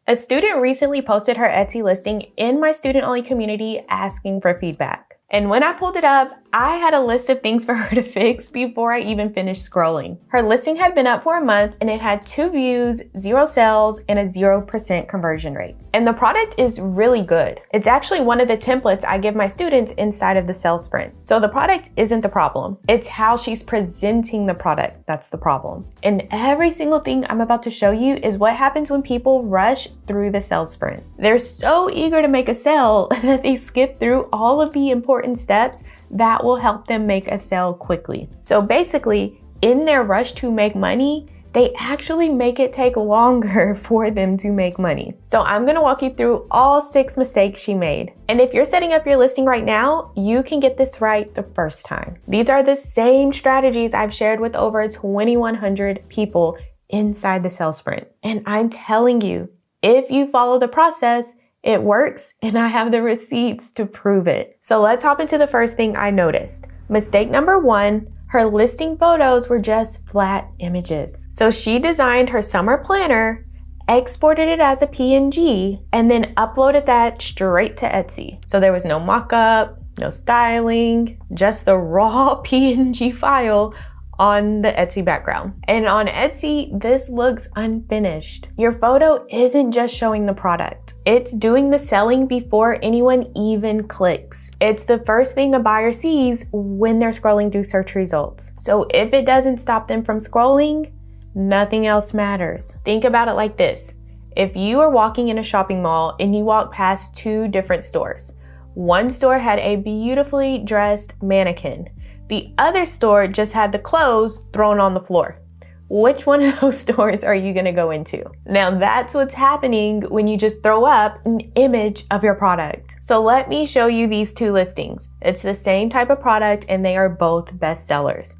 A student recently posted her Etsy listing in my student-only community asking for feedback. And when I pulled it up, I had a list of things for her to fix before I even finished scrolling. Her listing had been up for a month and it had 2 views, 0 sales, and a 0% conversion rate. And the product is really good. It's actually one of the templates I give my students inside of the sales sprint. So the product isn't the problem. It's how she's presenting the product that's the problem. And every single thing I'm about to show you is what happens when people rush through the sales sprint. They're so eager to make a sale that they skip through all of the important steps that will help them make a sale quickly. So basically, in their rush to make money, they actually make it take longer for them to make money. So I'm gonna walk you through all 6 mistakes she made. And if you're setting up your listing right now, you can get this right the first time. These are the same strategies I've shared with over 2,100 people inside the sales sprint. And I'm telling you, if you follow the process, it works, and I have the receipts to prove it. So let's hop into the first thing I noticed. Mistake number 1, her listing photos were just flat images. So she designed her summer planner, exported it as a PNG, and then uploaded that straight to Etsy. So there was no mock-up, no styling, just the raw PNG file on the Etsy background. And on Etsy, this looks unfinished. Your photo isn't just showing the product. It's doing the selling before anyone even clicks. It's the first thing a buyer sees when they're scrolling through search results. So if it doesn't stop them from scrolling, nothing else matters. Think about it like this. If you are walking in a shopping mall and you walk past 2 different stores, one store had a beautifully dressed mannequin. The other store just had the clothes thrown on the floor. Which one of those stores are you gonna go into? Now that's what's happening when you just throw up an image of your product. So let me show you these 2 listings. It's the same type of product and they are both bestsellers.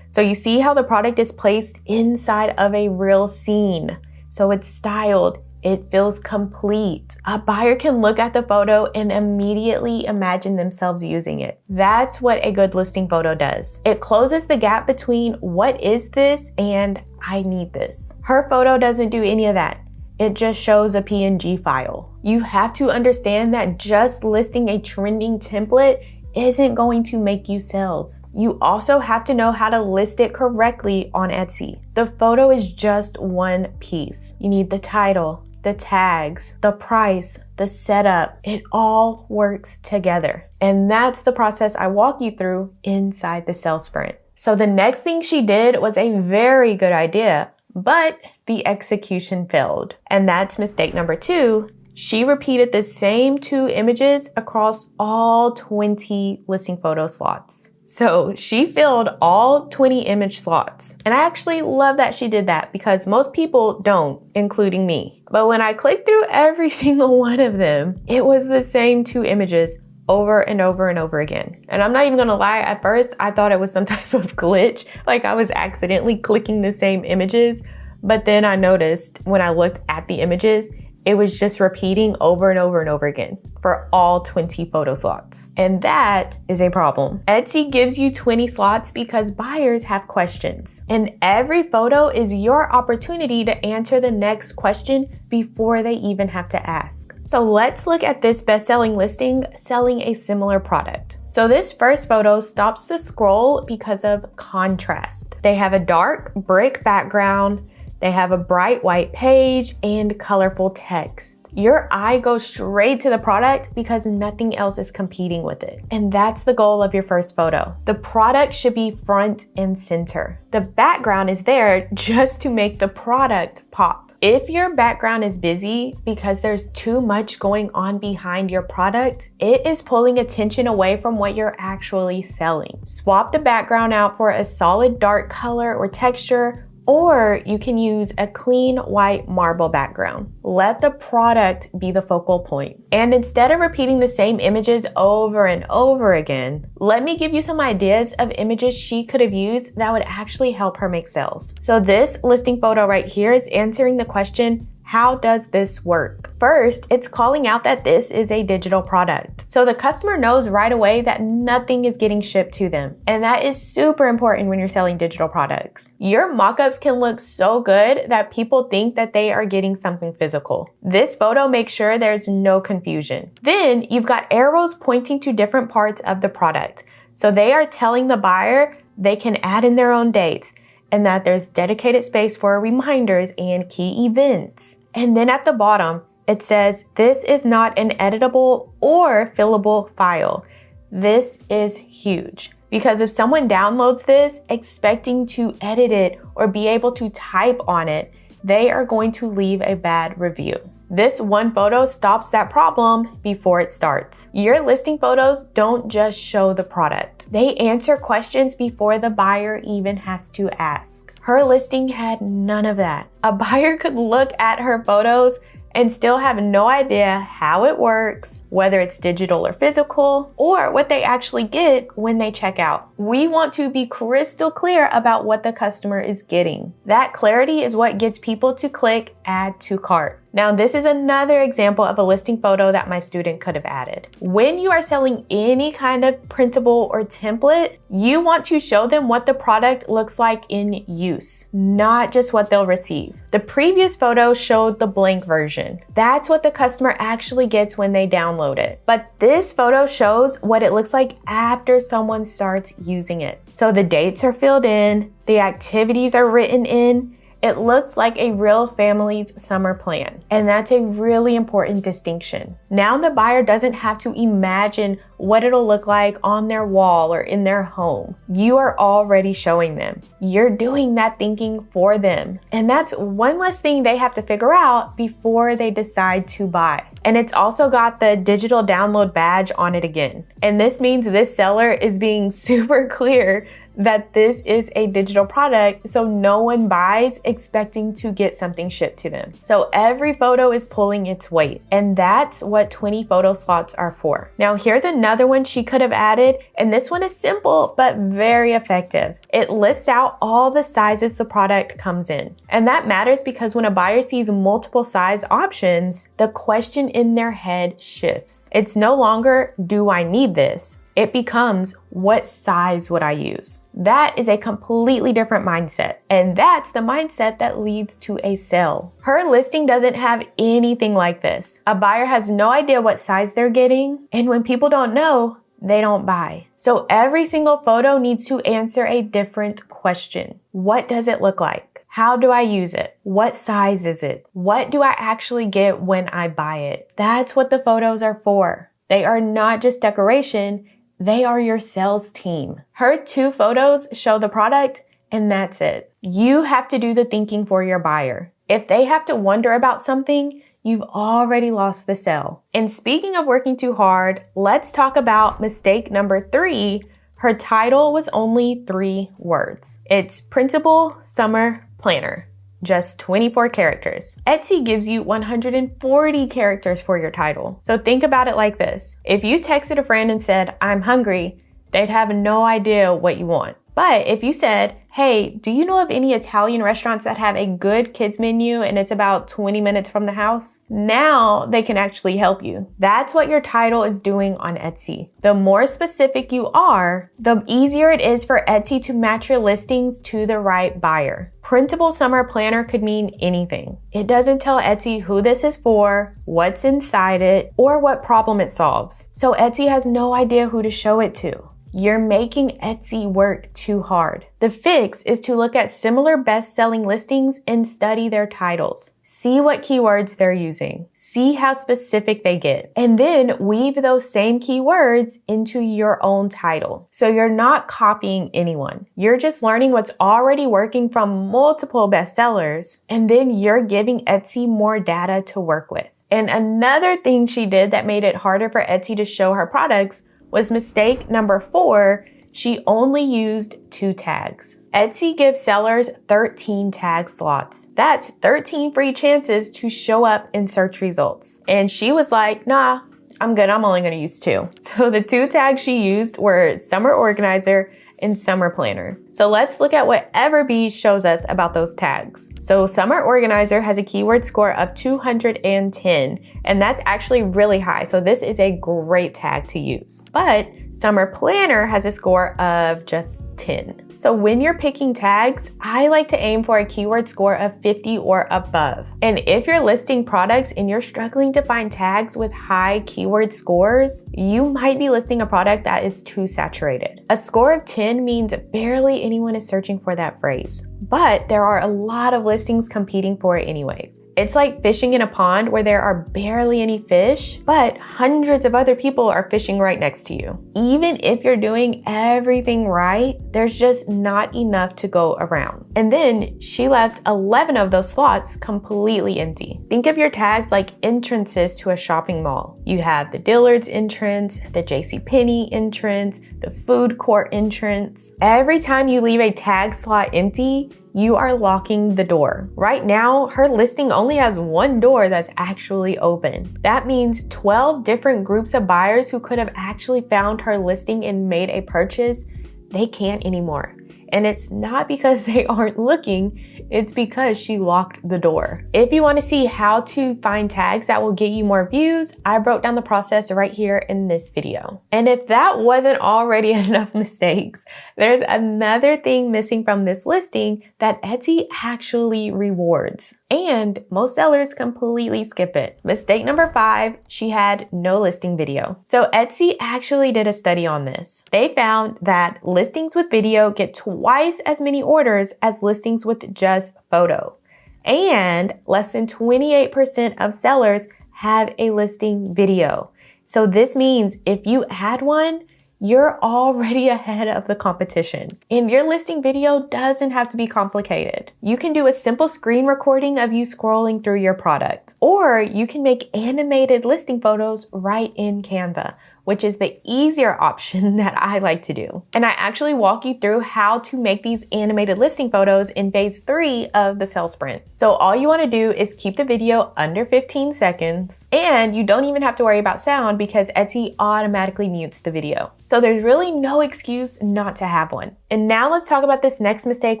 So you see how the product is placed inside of a real scene. So it's styled. It feels complete. A buyer can look at the photo and immediately imagine themselves using it. That's what a good listing photo does. It closes the gap between what is this and I need this. Her photo doesn't do any of that. It just shows a PNG file. You have to understand that just listing a trending template isn't going to make you sales. You also have to know how to list it correctly on Etsy. The photo is just one piece. You need the title, the tags, the price, the setup. It all works together. And that's the process I walk you through inside the sales sprint. So the next thing she did was a very good idea, but the execution failed. And that's mistake number 2. She repeated the same 2 images across all 20 listing photo slots. So she filled all 20 image slots. And I actually love that she did that because most people don't, including me. But when I clicked through every single one of them, it was the same 2 images over and over and over again. And I'm not even gonna lie, at first I thought it was some type of glitch, like I was accidentally clicking the same images. But then I noticed when I looked at the images, it was just repeating over and over and over again for all 20 photo slots. And that is a problem. Etsy gives you 20 slots because buyers have questions. And every photo is your opportunity to answer the next question before they even have to ask. So let's look at this best-selling listing selling a similar product. So this first photo stops the scroll because of contrast. They have a dark brick background. They have a bright white page and colorful text. Your eye goes straight to the product because nothing else is competing with it. And that's the goal of your first photo. The product should be front and center. The background is there just to make the product pop. If your background is busy because there's too much going on behind your product, it is pulling attention away from what you're actually selling. Swap the background out for a solid dark color or texture, or you can use a clean white marble background. Let the product be the focal point. And instead of repeating the same images over and over again, let me give you some ideas of images she could have used that would actually help her make sales. So this listing photo right here is answering the question, How does this work? First, it's calling out that this is a digital product. So the customer knows right away that nothing is getting shipped to them. And that is super important when you're selling digital products. Your mock-ups can look so good that people think that they are getting something physical. This photo makes sure there's no confusion. Then you've got arrows pointing to different parts of the product. So they are telling the buyer they can add in their own dates and that there's dedicated space for reminders and key events. And then at the bottom, it says, this is not an editable or fillable file. This is huge because if someone downloads this expecting to edit it or be able to type on it, they are going to leave a bad review. This one photo stops that problem before it starts. Your listing photos don't just show the product. They answer questions before the buyer even has to ask. Her listing had none of that. A buyer could look at her photos and still have no idea how it works, whether it's digital or physical, or what they actually get when they check out. We want to be crystal clear about what the customer is getting. That clarity is what gets people to click add to cart. Now, this is another example of a listing photo that my student could have added. When you are selling any kind of printable or template, you want to show them what the product looks like in use, not just what they'll receive. The previous photo showed the blank version. That's what the customer actually gets when they download it. But this photo shows what it looks like after someone starts using it. So the dates are filled in, the activities are written in. It looks like a real family's summer plan. And that's a really important distinction. Now the buyer doesn't have to imagine what it'll look like on their wall or in their home. You are already showing them. You're doing that thinking for them. And that's one less thing they have to figure out before they decide to buy. And it's also got the digital download badge on it again. And this means this seller is being super clear that this is a digital product, so no one buys expecting to get something shipped to them. So every photo is pulling its weight, and that's what 20 photo slots are for. Now here's another one she could have added, and this one is simple but very effective. It lists out all the sizes the product comes in. And that matters because when a buyer sees multiple size options, the question in their head shifts. It's no longer, do I need this? It becomes, what size would I use? That is a completely different mindset. And that's the mindset that leads to a sale. Her listing doesn't have anything like this. A buyer has no idea what size they're getting. And when people don't know, they don't buy. So every single photo needs to answer a different question. What does it look like? How do I use it? What size is it? What do I actually get when I buy it? That's what the photos are for. They are not just decoration. They are your sales team. Her 2 photos show the product, and that's it. You have to do the thinking for your buyer. If they have to wonder about something, you've already lost the sale. And speaking of working too hard, let's talk about mistake number 3. Her title was only 3 words. It's Printable Summer Planner. Just 24 characters. Etsy gives you 140 characters for your title. So think about it like this. If you texted a friend and said, I'm hungry, they'd have no idea what you want. But if you said, hey, do you know of any Italian restaurants that have a good kids menu and it's about 20 minutes from the house? Now they can actually help you. That's what your title is doing on Etsy. The more specific you are, the easier it is for Etsy to match your listings to the right buyer. Printable Summer Planner could mean anything. It doesn't tell Etsy who this is for, what's inside it, or what problem it solves. So Etsy has no idea who to show it to. You're making Etsy work too hard. The fix is to look at similar best-selling listings and study their titles. See what keywords they're using. See how specific they get. And then weave those same keywords into your own title. So you're not copying anyone. You're just learning what's already working from multiple bestsellers, and then you're giving Etsy more data to work with. And another thing she did that made it harder for Etsy to show her products was mistake number 4. She only used 2 tags. Etsy gives sellers 13 tag slots. That's 13 free chances to show up in search results. And she was like, nah, I'm good. I'm only going to use 2. So the 2 tags she used were Summer Organizer and Summer Planner. So let's look at what Everbee shows us about those tags. So Summer Organizer has a keyword score of 210, and that's actually really high. So this is a great tag to use. But Summer Planner has a score of just 10. So when you're picking tags, I like to aim for a keyword score of 50 or above. And if you're listing products and you're struggling to find tags with high keyword scores, you might be listing a product that is too saturated. A score of 10 means barely anyone is searching for that phrase, but there are a lot of listings competing for it anyway. It's like fishing in a pond where there are barely any fish, but hundreds of other people are fishing right next to you. Even if you're doing everything right, there's just not enough to go around. And then she left 11 of those slots completely empty. Think of your tags like entrances to a shopping mall. You have the Dillard's entrance, the JCPenney entrance, the food court entrance. Every time you leave a tag slot empty, you are locking the door. Right now, her listing only has one door that's actually open. That means 12 different groups of buyers who could have actually found her listing and made a purchase, they can't anymore. And it's not because they aren't looking, it's because she locked the door. If you want to see how to find tags that will get you more views, I broke down the process right here in this video. And if that wasn't already enough mistakes, there's another thing missing from this listing that Etsy actually rewards. And most sellers completely skip it. Mistake number 5, she had no listing video. So Etsy actually did a study on this. They found that listings with video get twice as many orders as listings with just photo. And less than 28% of sellers have a listing video. So this means if you add one, you're already ahead of the competition. And your listing video doesn't have to be complicated. You can do a simple screen recording of you scrolling through your product, or you can make animated listing photos right in Canva, which is the easier option that I like to do. And I actually walk you through how to make these animated listing photos in phase 3 of the sales sprint. So all you wanna do is keep the video under 15 seconds, and you don't even have to worry about sound because Etsy automatically mutes the video. So there's really no excuse not to have one. And now let's talk about this next mistake,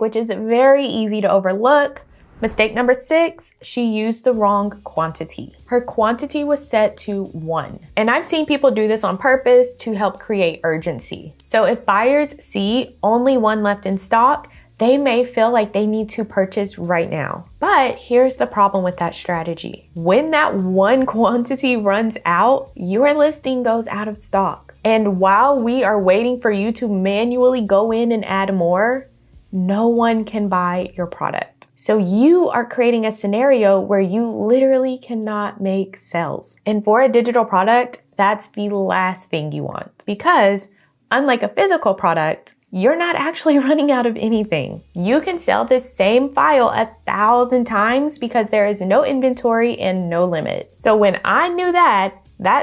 which is very easy to overlook. Mistake number 6, she used the wrong quantity. Her quantity was set to 1. And I've seen people do this on purpose to help create urgency. So if buyers see only one left in stock, they may feel like they need to purchase right now. But here's the problem with that strategy. When that one quantity runs out, your listing goes out of stock. And while we are waiting for you to manually go in and add more, no one can buy your product. So you are creating a scenario where you literally cannot make sales. And for a digital product, that's the last thing you want. Because unlike a physical product, you're not actually running out of anything. You can sell this same file 1,000 times because there is no inventory and no limit. So when I knew that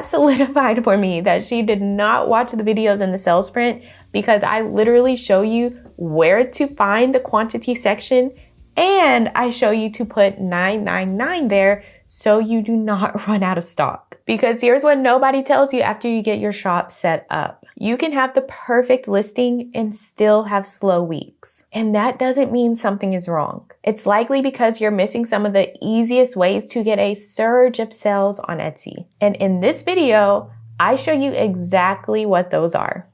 solidified for me that she did not watch the videos in the sales sprint, because I literally show you where to find the quantity section, and I show you to put 999 there so you do not run out of stock. Because here's what nobody tells you after you get your shop set up. You can have the perfect listing and still have slow weeks. And that doesn't mean something is wrong. It's likely because you're missing some of the easiest ways to get a surge of sales on Etsy. And in this video, I show you exactly what those are.